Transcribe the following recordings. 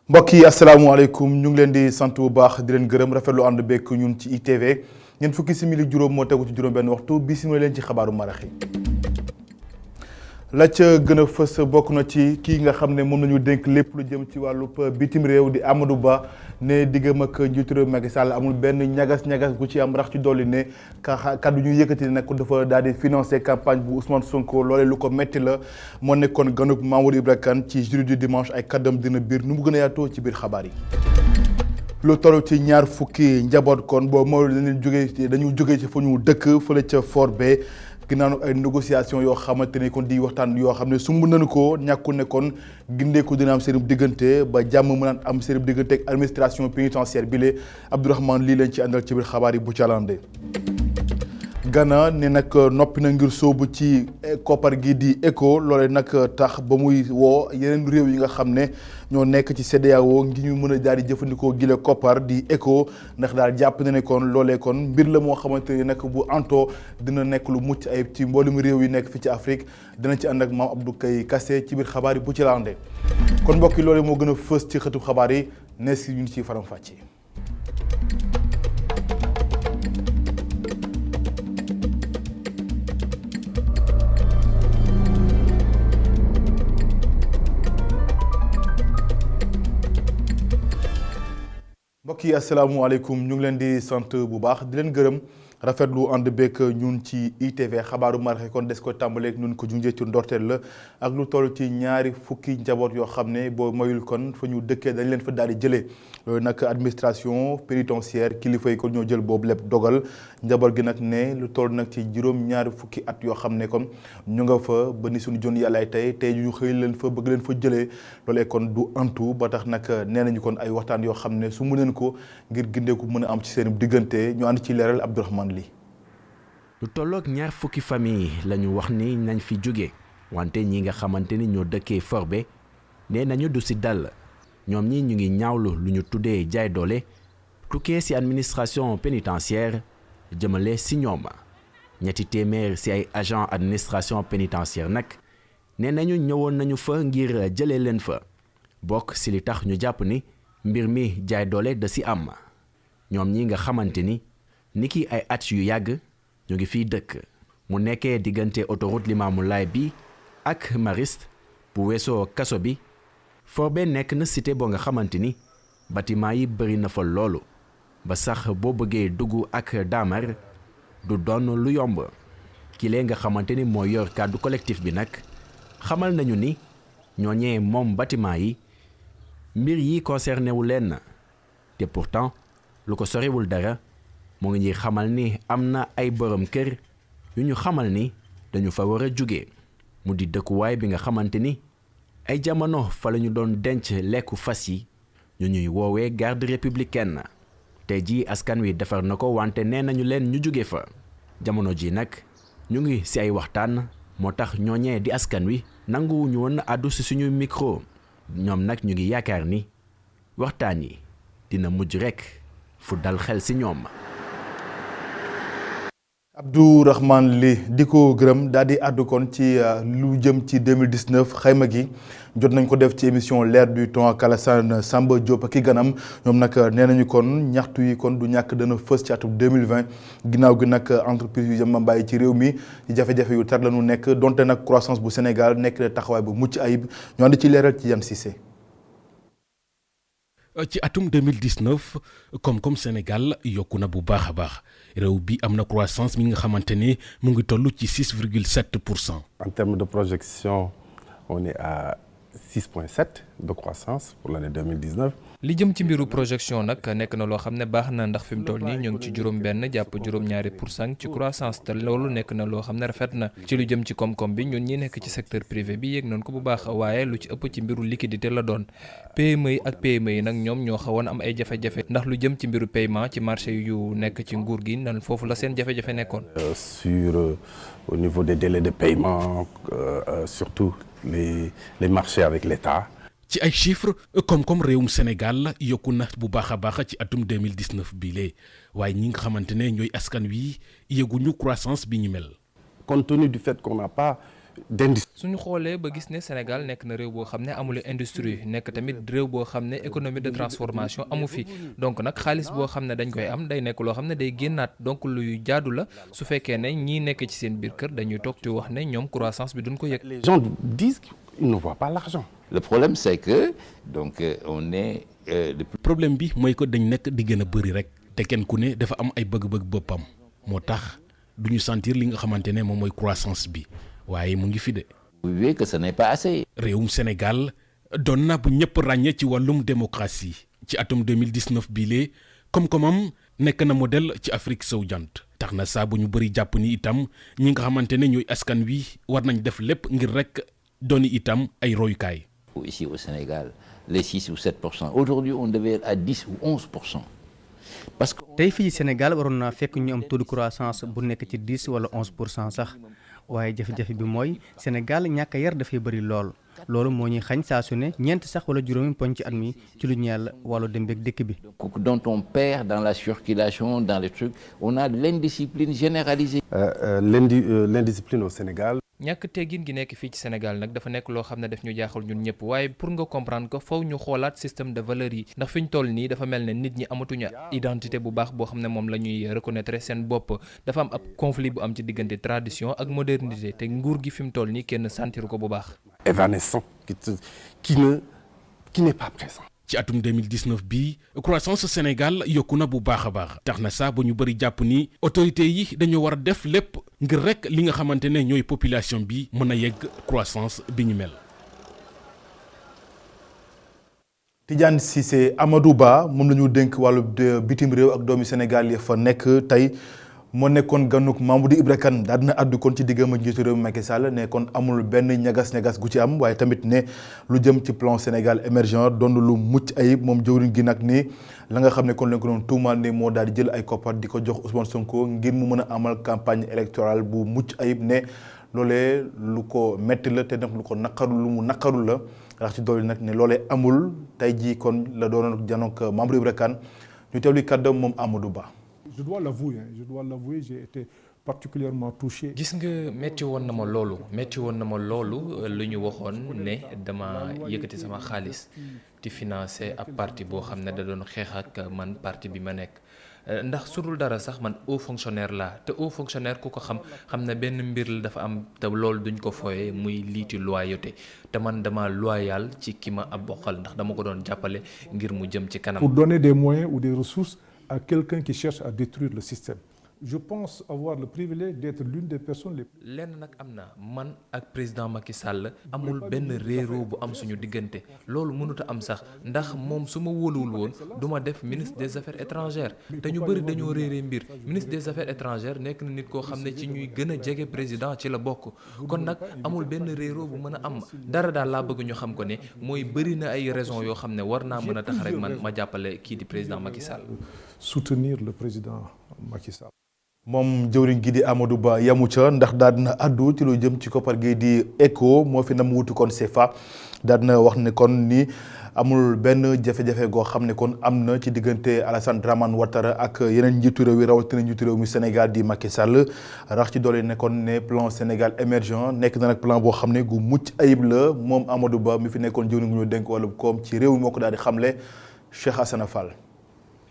mbokk yi asalaamaaleykum ñu ngi leen di sant bu baax di leen gërëm rafetlu ànd bekk ñun ci ITV ñeent fukki simili juróom moo tegu ci juróom benn waxtu bi simili leen ci xabaaru marax yi la ca gën a fës bokk na ci kii nga xam ne moom nañu dénk lépp lu jëm ci wàllub bitim réew di Amadou Ba ne diggam ak njiitu réew Macky Sall amul benn ñagas-ñagas gu ci am rax ci dolli ne kaddu ñu yëkkati ne nag dafa daal di financer campagne bu Ousmane Sonko loolee lu ko metti la moo nekkoon ganub Mamadou Ibra Kane ci Jury du dimanche ay kaddam dina biir nu mu gën a yaatoo ci biir xabaar yi. lu toll ci ñaar fukki njaboot kon boobu mooy dañu jógee ci fa ñu dëkk fële ca Fort Bay ginnaaw ay négociation yoo xamante ne kon di waxtaan yoo xam ne sumb nañu ko ñàkkul ne kon gindeeku dina am seen diggante ba jàmm mën a am seen diggante ak administration pénitentiaire bi lee Abdourahmane lii leen ci àndal ci biir xabaar yi bu calande Ghana ne nag noppi na ngir sóobu ci koppar gi di ECO loolee nag tax ba muy woo yeneen réew yi nga xam ne ñoo nekk ci CEDEAO ngir ñu mën a daal di jëfandikoo gile koppar di ECO ndax daal jàpp na ne kon loolee kon mbir la moo xamante ne nag bu anto dina nekk lu mucc ayib ci mboolem réew yi nekk fi ci Afrique dina ci ànd ak Mame Abdou Kay Kassé ci biir xabaar yi bu ci lande kon mbokk yi loolee moo gën a fës ci xëtub xabaar yi ne si ñu ci faram fàcce. mbokk yi asalaamaaleykum ñu ngi leen di sant bu baax di leen gërëm rafetlu ànd beeg ñun ci ITV xabaaru marax kon des ko tàmbaleeg ñun ko junjee ci ndorteel la ak lu toll ci ñaari fukki njaboot yoo xam ne boo mayul kon fa ñu dëkkee dañ leen fa daal di jëlee loolu nag administration pénitentiaire kilifa yi kon ñoo jël boobu lépp dogal njaboot gi nag ne lu toll nag ci juróom-ñaari fukki at yoo xam ne kon ñu nga fa ba ni suñu jon yàllaay tey ñu xëy leen fa bëgg leen fa jëlee loolee kon du antu ba tax nag nee nañu kon ay waxtaan yoo xam ne su mëneen ko ngir gindeeku mën a am ci seen diggante ñu ànd ci leeral Abdourahmane li lu tolloog ñaar fukki famille lañu wax ni nañ fi jóge wante ñi nga xamante ni ñoo dëkkee Fort Bay nee nañu du si dal ñoom ñi ñu ngi ñaawlu lu ñu tuddee jaay doole tukkee si administration pénitentiaire jëmale si ñoom ñetti téeméer si ay agent administration pénitentiaire nag nee nañu ñëwoon nañu fa ngir jëlee leen fa bokk si li tax ñu jàpp ni mbir mi jaay doole da si am ñoom ñi nga xamante ni niki ay at yu yàgg ñu ngi fiy dëkk mu nekkee diggante autoroute Limamoulaye bi ak Mariste bu weesoo kaso bi Fort Bay nekk na cité boo nga xamante ni bâtiment yi bëri na fa loolu ba sax boo bëggee dugg ak daamar du doon lu yomb kilee nga xamante ni moo yor kàddu collectif bi nag xamal nañu ni ñooñee moom bâtiment yi mbir yi concerné wu leen te pourtant lu ko soriwul dara moo ngi ñuy xamal ni am na ay borom kër yu ñu xamal ni dañu fa war a jóge mu di dëkkuwaay bi nga xamante ni ay jamono fa la ñu doon denc lekku fas yi ñu ñuy woowee garde républicaine tey jii askan wi defar na ko wante nee nañu leen ñu jóge fa jamono ji nag ñu ngi ci ay waxtaan moo tax ñooñee di askan wi nanguwuñu woon àddu ci suñu micro ñoom nag ñu ngi yaakaar ni waxtaan yi dina mujj rekk fu dal xel ci ñoom. Abdourahmane li di ko gërëm daal di àddu kon ci lu jëm ci 2019 xayma gi jot nañ ko def ci émission l'air du temps ak Alassane Samba Diop ak i ganam ñoom nag nee nañu kon ñaxtu yi kon du ñàkk dana fës ci atum 2020 ginnaaw gi nag entreprise yu yamambaay ci réew mi ci jafe-jafe yu tar la ñu nekk donte nag croissance bu Sénégal nekk na taxawaay bu mucc ayib ñu ànd ci leeral ci Yan Cissé. ci atum 2019 koom-koom Sénégal yokku na bu baax a baax réew bi am na croissance mi nga xamante ni mu ngi toll ci 6,7%. En termes de projection on est à 6,7 de croissance pour l'année 2019. li jëm ci mbiru projection nag nekk na loo xam ne baax na ndax fi mu toll nii ñu ngi ci juróom-benn jàpp juróom-ñaari% ci croissance te loolu nekk na loo xam ne rafet na ci lu jëm ci koom-koom bi ñun ñi nekk ci secteur privé bi yéeg nañ ko bu baax waaye lu ci ëpp ci mbiru liquidité la doon PME yi ak PME yi nag ñoom ñoo xawoon am ay jafe-jafe ndax lu jëm ci mbiru paiement ci marché yu nekk ci nguur gi nan foofu la seen jafe-jafe nekkoon. Au niveau des délais de paiement surtout les marchés avec l'État. ci ay chiffres koom-koom réewum Sénégal yokku na bu baax a baax ci atum 2019 bii lee waaye ñi nga xamante ne ñooy askan wi yëguñu croissance bi ñu mel. Compte tenu du fait qu'on n'a pas d'industrie. suñu xoolee ba gis ne Sénégal nekk na réew boo xam ne amul industrie nekk tamit réew boo xam ne économie de transformation amu fi donc nag xaalis boo xam ne dañ koy am day nekk loo xam ne day génnaat donc luy jaadu la su fekkee ne ñii nekk ci seen biir kër dañuy toog di wax ne ñoom croissance bi duñ ko yëg. Les gens disent qu'ils ne voient pas l'argent. Le problème c'est que donc on est problème bi mooy ko dañ nekk di gën a bëri rek te kenn ku ne dafa am ay bëgg-bëgg boppam moo tax du ñu sentir li nga xamante ne moom mooy croissance bi waaye mu ngi fi de. vous voyez que ce n'est pas assez. réewum Sénégal doon na bu ñëpp ràññee ci wàllum démocratie ci atum 2019 bii lee koom-koomam nekk na modèle ci Afrique sowu jant tax na saa bu ñu bëri jàpp ni itam ñi nga xamante ne ñooy askan wi war nañ def lépp ngir rek dooni itam ay royukaay. Ici au Sénégal les 6 ou 7%. Aujourd'hui on devait être à 10 ou 11%. Parce que tey fii Sénégal waroon naa fekk ñu am taux de croissance bu nekk ci 10 wala 11% sax waaye jafe-jafe bi mooy Sénégal ñàkk a yar dafay bëri loolu moo ñuy xañ saa su ne ñeent sax wala juróomi poñ ci at mi ci lu ñeel wàllu dem beeg dëkk bi. dont on perd dans la circulation dans les trucs on a de l'indiscipline généralisée. L'indiscipline au Sénégal. ñàkk teggin gi nekk fii ci Sénégal nag dafa nekk loo xam ne daf ñu jaaxal ñun ñëpp waaye pour nga comprendre ko faw ñu xoolaat système de valeurs yi ndax fi ñu toll nii dafa mel ne nit ñi amatuñu identité bu baax boo xam ne moom la ñuy reconnaître seen bopp dafa am ab conflit bu am ci diggante tradition ak modernité te nguur gi fi mu toll nii kenn sentiru ko bu baax. Évanescent qui n'est pas présent. ci atum 2019 bii croissance Sénégal yokku na bu baax a baax tax na saa ba ñu bëri jàpp ni autorités yi dañoo war a def lépp ngir rek li nga xamante ne ñooy population bi mën a yegg croissance bi ñu mel. Tidiane Cissé Amadou Ba moom la ñu dénk wàllu bitim réew ak doomi Sénégal yi fa nekk tey moo nekkoon ganuk Mamadou Ibra Kane daal dina àddu kon ci diggam ak njiitu réew mi Macky Sall ne kon amul benn ñagas-ñagas gu ci am waaye tamit ne lu jëm ci plan Sénégal émergent doon lu mucc ayib moom jëwriñ gi nag ni la nga xam ne kon lañ ko doon tuumaal ne moo daal di jël ay koppar di ko jox Ousmane Sonko ngir mu mën a amal campagne électorale bu mucc ayib ne loolee lu ko metti la te nag lu ko naqaru lu mu naqaru la ndax ci doole nag ne loolee amul tey jii kon la doonoon janook Mamadou Ibra Kane ñu teewlu kàddoom moom Amadou Ba. Je dois l'avouer, j'ai été particulièrement touché. gis nga metti woon na ma loolu lu ñu waxoon ne dama yëkkati sama xaalis di financer ab parti boo xam ne da doon xeex ak man parti bi ma nekk ndax su dul dara sax man haut fonctionnaire laa te haut fonctionnaire ku ko xam ne benn mbir la dafa am te loolu duñ ko fooye muy liiti loyauté te man dama loyal ci ki ma ab bokkal ndax dama ko doon jàppale ngir mu jëm ci kanam. Pour donner des moyens ou des ressources à quelqu'un qui cherche à détruire le système. Je pense avoir le privilège d'être l'une des personnes les plus... lenn nag am na man ak président Macky Sall amul benn réeroo bu am suñu diggante loolu mënut a am sax ndax moom su ma wóoluwul woon du ma def ministre des affaires étrangères te ñu bëri dañoo réeree mbir ministre des affaires étrangères nekk na nit koo xam ne ci ñuy gën a jege président ci la bokk kon nag amul benn réeroo bu mën a am dara daal laa bëgg ñu xam ko ne mooy bëri na ay raisons yoo xam ne war naa mën a tax rek man ma jàppale kii di président Macky Sall. Soutenir le président Macky Sall. moom jëwriñ gi di Amadou Ba yamu ca ndax daal dina addu ci lu jëm ci koppar gi di ECHO moo fi nam wuti kon CFA daal dina wax ne kon ni amul benn jafe-jafe goo xam ne kon am na ci diggante Alassane Dramane Ouattara ak yeneen njiitu réew yi rawatina njiitu réew mi Sénégal di Macky Sall rax ci doole ne kon ne plan Sénégal émergent nekk na nag plan boo xam ne gu mucc ayib la moom Amadou Ba mi fi nekkoon jëwriñ gu ñu dénk wàllu koom ci réew mi moo ko daal di xamle Cheikh Assane Fall.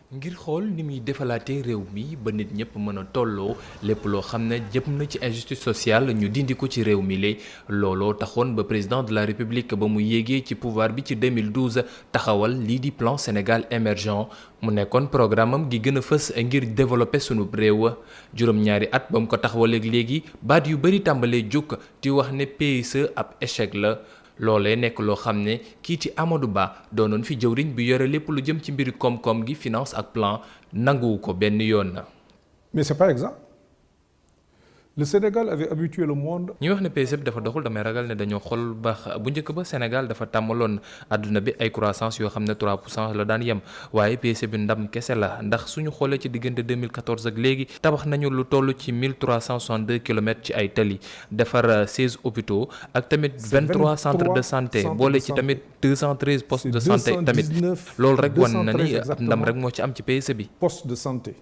ngir xool ni muy defalaatee réew mi ba nit ñëpp mën a tolloo lépp loo xam ne jëm na ci injustice sociale ñu dindi ko ci réew mi looloo taxoon ba président de la république ba mu yéegee ci pouvoir bi ci 2012 taxawal lii di plan Sénégal émergent mu nekkoon programme am gi gën a fës ngir développer sunu réew juróom-ñaari at ba mu ko taxawaleeg léegi baat yu bëri tàmbalee jukk di wax ne PSE ab échec la. loolee nekk loo xam ne kii ci Amadou Ba doonoon fi jëwriñ bi yore lépp lu jëm ci mbiri koom-koom gi finance ak plan nanguwu ko benn yoon na. Mais c'est pas exact. Le Sénégal avait habitué le monde. ñi wax ne PSE bi dafa doxul damay ragal ne dañoo xool baax bu njëkk ba Sénégal dafa tàmmaloon àdduna bi ay croissance yoo xam ne 3% la daan yem waaye PSE bi ndam kese la ndax suñu xoolee ci diggante 2014 ak léegi tabax nañu lu toll ci 1362 kilomètres ci ay tali defar 16 hôpitaux ak tamit 23 centres de santé boole ci tamit 213 postes de santé tamit loolu rek wan na ni ab ndam rek moo ci am ci PSE bi. Postes de santé.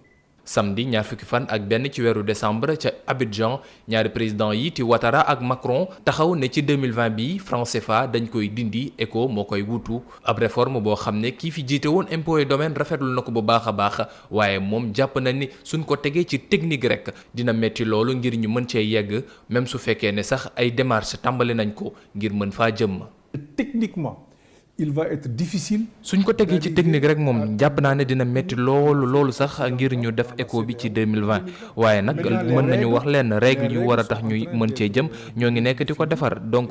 samedi ñaar fukki fan ak benn ci weeru décembre ca Abidjan ñaari président yi di Ouattara ak Macron taxaw ne ci 2020 bi franc CFA dañ koy dindi ECO moo koy wutu ab réforme boo xam ne kii fi jiite woon impôt et domaine rafetlu na ko bu baax a baax waaye moom jàpp na ni suñ ko tegee ci technique rek dina metti loolu ngir ñu mën cee yegg même su fekkee ne sax ay démarches tàmbali nañ ko ngir mën faa jëm. Techniquement, il va être difficile. suñ ko tegee ci technique rek moom jàpp naa ne dina métti loolu sax ngir ñu def ECO bi ci 2020 waaye nag mën nañu wax leen règle yu war a tax ñuy mën cee jëm ñoo ngi nekk di ko defar donc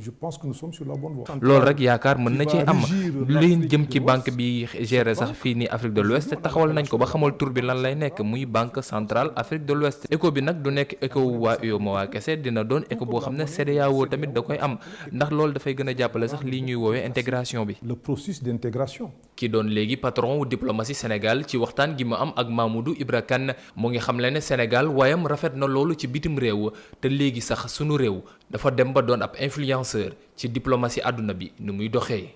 Je pense que nous sommes sur la bonne voie. loolu rek yaakaar mën na cee am li jëm ci banque bi géré sax fii nii Afrique de l'Ouest taxawal nañ ko ba xamal tur bi lan lay nekk muy banque centrale Afrique de l'Ouest ECO bi nag du nekk ECO waa UEMOA kese dina doon ECO boo xam ne CEDEAO tamit da koy am ndax loolu dafay gën a jàppale sax lii ñuy woowee intégration bi. Le processus d'intégration. ki doon léegi patron wu diplomatie Sénégal ci waxtaan gi mu am ak Mamoudou Ibra Kane mu ngi xamle ne Sénégal waayam rafet na loolu ci bitim réew te léegi sax sunu réew dafa dem ba doon ab influenceur ci diplomatie àdduna bi ni muy doxee.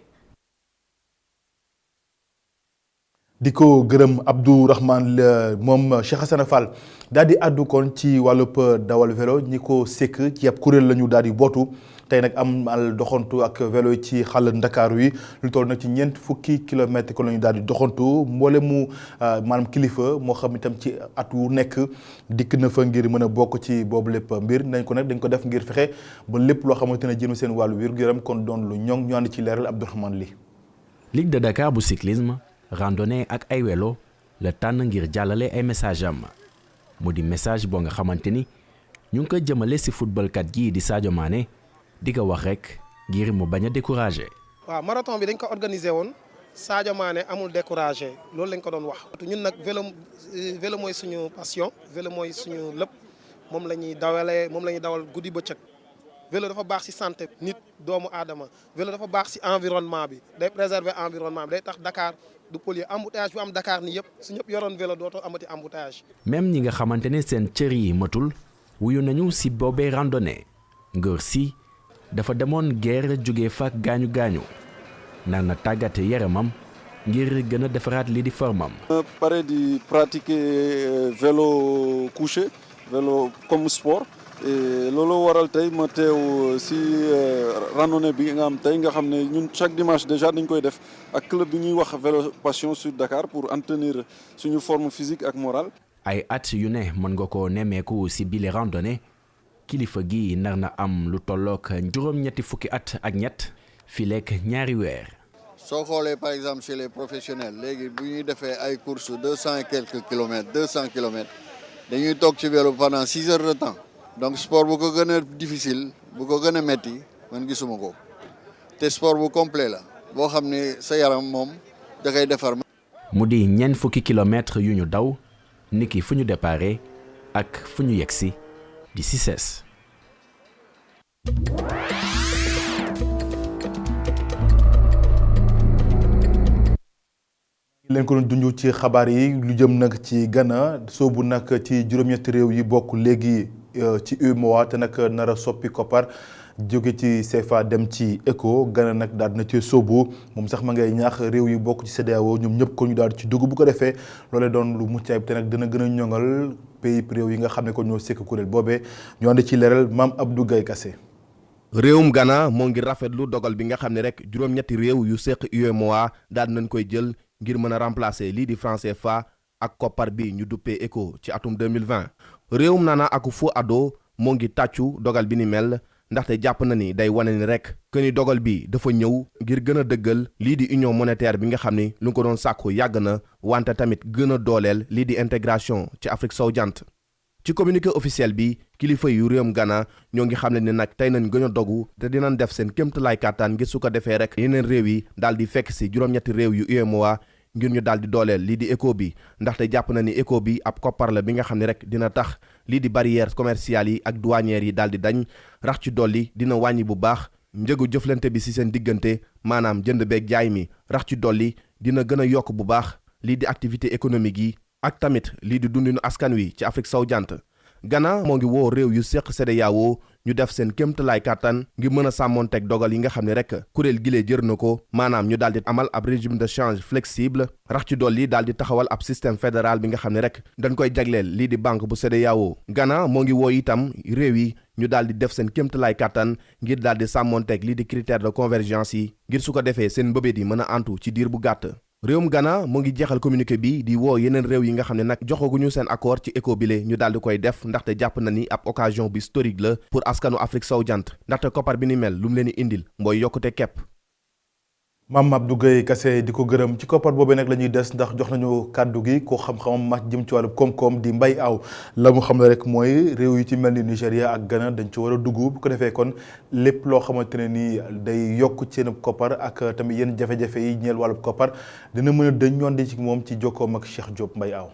di ko gërëm Abdourahmane moom Cheikh Hassana Fall daal di àddu kon ci wàllub dawal vélo ñi ko sekk ci ab kuréel la ñu daal di bootu tey nag am al doxantu ak vélo yi ci xàll Ndakaaru yi lu toll nag ci 4 fukki kilomètres ko la ñu daal di doxantu mboole mu maanaam kilifa moo xam itam ci at wu nekk dikk na fa ngir mën a bokk ci boobu lépp mbir nañ ko nag dañ ko def ngir fexe ba lépp loo xamante ne jëm seen wàllu wér-gu-yaram kon doon lu ñoŋ ñu ànd ci leeral Abdourahmane li Ligue de Dakar bu cyclisme randonnée ak ay vélo la tànn ngir jàllale ay message am mu di message boo nga xamante ni ñu ngi ko jëmale ci footballkat gii di Sadio Mané di ko wax rek ngir mu bañ a découragé. waaw marathon bi dañ ko organisé woon Sadio Mané amul découragé loolu lañ ko doon wax. ñun nag vélo mooy suñu passion vélo mooy suñu lépp moom la ñuy dawalee moom la ñuy dawal guddi bëccëg vélo dafa baax ci santé nit doomu aadama vélo dafa baax ci environnement bi day préserver environnement bi day tax Dakar du polluer embouteillage bu am Dakar ni yëpp su ñëpp yoroon vélo dootoo amati embouteillage. même ñi nga xamante ne seen cër yi matul wuyu nañu ci boobee randonnée ngër si dafa demoon guerre jóge fa gaañu gaañu nar na tàggat yaramam ngir gën a defaraat lii di formam. pare di pratiquer vélo couché vélo comme sport et loolu waral tey ma teew ci randonnée bi nga am tey nga xam ne ñun chaque dimanche déjà dañ koy def ak club bi ñuy wax vélo passion sur Dakar pour entretenir suñu forme physique ak morale. ay at yu ne mën nga ko nemmeeku ci bile randonnée kilifa gi nar na am lu tollook juróom-ñetti fukki at ak ñett fileek ñaari weer. soo xoolee par exemple chez les professionnels léegi bu ñuy defee ay courses 200 et quelques kilomètres 200 kilomètres dañuy toog ci vélo pendant 6 heures de temps donc sport bu ko gën a difficile bu ko gën a metti man gisuma ko te sport bu complet la boo xam ne sa yaram moom da koy defar. mu di ñeent fukki kilomètres yu ñu daw niki fu ñu déparé ak fu ñu yegsi di CICES. leen ko doon dundu ci xabaar yi lu jëm nag ci Ghana soobu nag ci juróom-ñetti réew yi bokk léegi ci UEMOA te nag nar a soppi koppar jóge ci CFA dem ci ECO Ghana nag daal dina ci soobu moom sax ma ngay ñaax réew yi bokk ci CEDEAO ñoom ñëpp ko ñu daal ci dugg bu ko defee loolee doon lu mucc ayib te nag dina gën a ñoŋal pays réew yi nga xam ne ko ñoo sekk kuréel boobee ñu ànd ci leeral Mame Abdou Gaye Kassé. réewum Ghana moo ngi rafetlu dogal bi nga xam ne rek juróom-ñetti réew yu seq UEMOA daal nañ koy jël ngir mën a remplacer lii di franc CFA ak koppar bi ñu duppee ECO ci atum 2020 réewum Nana Akufo-Addo moo ngi tàccu dogal bi ni mel ndaxte jàpp na ni day wane ni rek que ni dogal bi dafa ñëw ngir gën a dëggal lii di union monétaire bi nga xam ni lu ko doon sàkku yàgg na wante tamit gën a dooleel lii di intégration ci Afrique sowu-jant ci communiqué officiel bi kilifa yu réewum Ghana ñoo ngi xam ne ni nag tey nañ gën a dogu te dinañ def seen kéemtalaay kàttan ngir su ko defee rek yeneen réew yi daal di fekk si juróom-ñetti réew yu UEMOA ngir ñu daal di dooleel lii di ECO bi ndaxte jàpp na ni ECO bi ab koppar la bi nga xam ne rek dina tax lii di barrières commerciales yi ak douanières yi daal di dañ rax ci dolli dina wàññi bu baax njëgu jëflante bi si seen diggante maanaam jënd beeg jaay mi rax ci dolli dina gën a yokk bu baax lii di activité économique yi ak tamit lii di dundinu askan wi ci Afrique sowu-jant Ghana moo ngi woo réew yu seq CEDEAO ñu def seen kéemtalaay kàttan ngir mën a sàmmoonteeg dogal yi nga xam ne rek kuréel gile jër na ko maanaam ñu daal di amal ab régime de change flexible rax ci dolli daal di taxawal ab système fédéral bi nga xam ne rek dañ koy jagleel lii di banque bu CEDEAO. Ghana moo ngi woo itam réew yi ñu daal di def seen kéemtalaay kàttan ngir daal di sàmmoonteeg lii di critère de convergence yi ngir su ko defee seen mbëbët yi mën a antu ci diir bu gàtt. réewum Ghana moo ngi jeexal communiqué bi di woo yeneen réew yi nga xam ne nag joxaguñu seen accord ci ECO bile ñu daal di koy def ndaxte jàpp na ni ab occasion bu historique la pour askanu Afrique sowu jant ndaxte koppar bi ni mel lu mu leen di indil mooy yokkute kepp. Mame Abdou Gueye Kassé di ko gërëm ci koppar boobee nag la ñuy des ndax jox nañu kàddu gi ko xam-xamam màcc jëm ci wàllu koom-koom di Mbaye Aw la mu xam ne rek mooy réew yi ci mel ni Nigéria ak Ghana dañ ci war a dugg bu ko defee kon lépp loo xamante ne nii day yokk ci seen koppar ak tamit yenn jafe-jafe yi ñeel wàllu koppar dina mën a dëñ ñoon di ci moom ci jokkoom ak Cheikh Diop Mbaye Aw.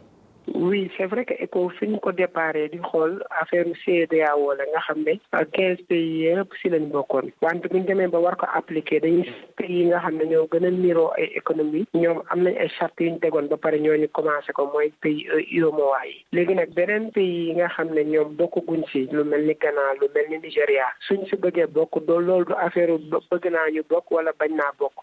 Oui, c'est vrai que ECO fi ñu ko déparé di xool affaire CEDEAO la nga xam ne 15 pays yëpp si lañ bokkoon wante bu ñu demee ba war ko appliquer dañuy pays yi nga xam ne ñoo gën a niroo ay économie ñoom am nañ ay chartes yu ñu tegoon ba pare ñooñu commencé ko mooy pays UEMOA yi léegi nag beneen pays yi nga xam ne ñoom bokkuñ si lu mel ni Ghana lu mel ni Nigéria suñ si bëggee bokk doo loolu du affaire bëgg naa ñu bokk wala bañ naa bokk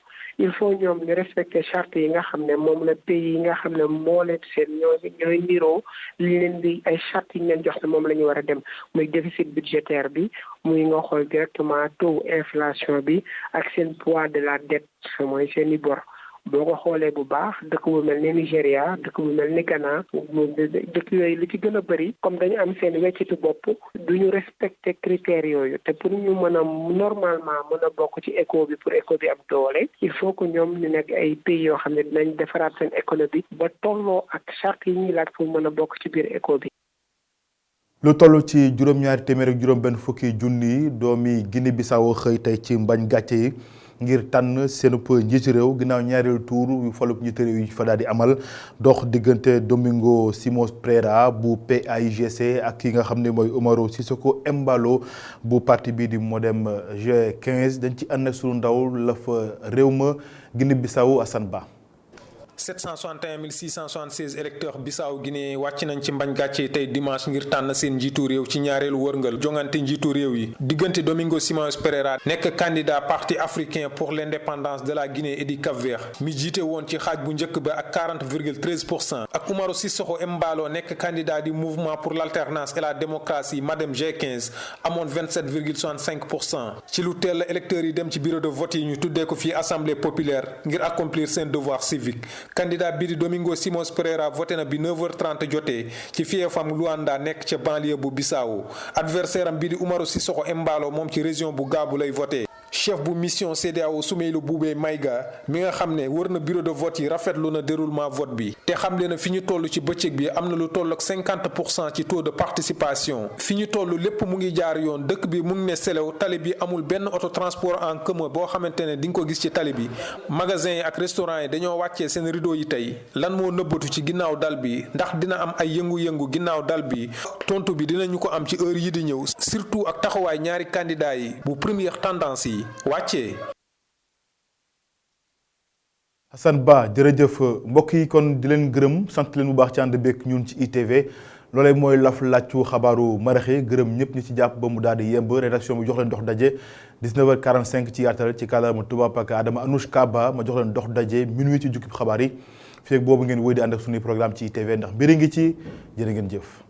il faut ñoom ñu respecter charte yi nga xam ne moom la pays yi nga xam ne moo leen seen ñooy niroo li leen di ay charte yi ñu leen jox ne moom la ñu war a dem muy déficit budgétaire bi muy nga xool directement taux inflation bi ak seen poids de la dette mooy seen i bor boo ko xoolee bu baax dëkk bu mel ni Nigéria dëkk bu mel ni Ghana dëkk yooyu li ci gën a bëri comme dañu am seen weccitu bopp duñu respecter critères yooyu te pour ñu mën a normalement mën a bokk ci ECO bi pour ECO bi am doole il faut que ñoom ñu nekk ay pays yoo xam ne dinañ defaraat seen économie ba tolloo ak charte yi ñuy laaj pour mën a bokk ci biir ECO bi. lu toll ci juróom-ñaari téeméer ak juróom-benn fukki junni doomi Guinée Bissau xëy tey ci mbañ gàcce yi ngir tànn seenub njiitu réew ginnaaw ñaareelu tuur yu falub njiitu réew yi fa daal di amal dox diggante Domingo Simões Pereira bu PAIGC ak ki nga xam ne mooy Umaro Sissoco Embalo bu parti bii di Modem G15 dañ ci ànd ak sunu ndaw la fa réew ma Guinée Bissau Assane Ba. 761 676 électeurs Bissau Guinée wàcc nañ ci mbañ gàcce tey dimanche ngir tànn seen njiitu réew ci ñaareelu wërngal jongante njiitu réew yi diggante Domingo Simões Pereira nekk candidat parti africain pour l'indépendance de la Guinée et du Cap-Vert mi jiite woon ci xaaj bu njëkk ba ak 40,13% ak Umaro Sissoco Embalo nekk candidat du mouvement pour l'alternance et la démocratie Modem G15 amoon 27,65% ci lu teel la électeurs yi dem ci bureau de vote yi ñu tuddee ko fii assemblée populaire ngir accomplir seen devoir civique. candidat bii di Domingo Simões Pereira voté na bi 9h30 jotee ci fiefam Luanda nekk ca banlieue bu Bissau adversaire am bii di Umaro Sissoco Embalo moom ci région bu Gaabu lay voté. chef bu mission CEDEAO Soumeylou Boubèye Maïga mi nga xam ne wër na bureau de vote yi rafetlu na déroulement vote bi te xamle na fi ñu toll ci bëccëg bi am na lu toll ak 50% ci taux de participation fi ñu toll lépp mu ngi jaar yoon dëkk bi mu ngi ne selew tali bi amul benn auto transport en commun boo xamante ne di nga ko gis ci tali bi magasin yi ak restaurant yi dañoo wàccee seen rideau yi tey lan moo nëbbatu ci ginnaaw dal bi ndax dina am ay yëngu-yëngu ginnaaw dal bi tontu bi dinañu ko am ci heure yi di ñëw surtout ak taxawaay ñaari candidat yi bu première tendance yi wàccee. Assane Ba jërëjëf mbokk yi kon di leen gërëm sant leen bu baax ci ànd beeg ñun ci ITV loolee mooy laf làccu xabaaru maraxi gërëm ñëpp ñi ci jàpp ba mu daal di yemb rédaction bi jox leen dox daje 19h45 ci yaatal ci kàllaama tubaab ak Adama Anouchka Ba ma jox leen dox daje minuit ci jukki xabaar yi fii ak boobu ngeen wéy di ànd ak suñuy programme ci ITV ndax mbiri ngi ci jërë ngeen jëf.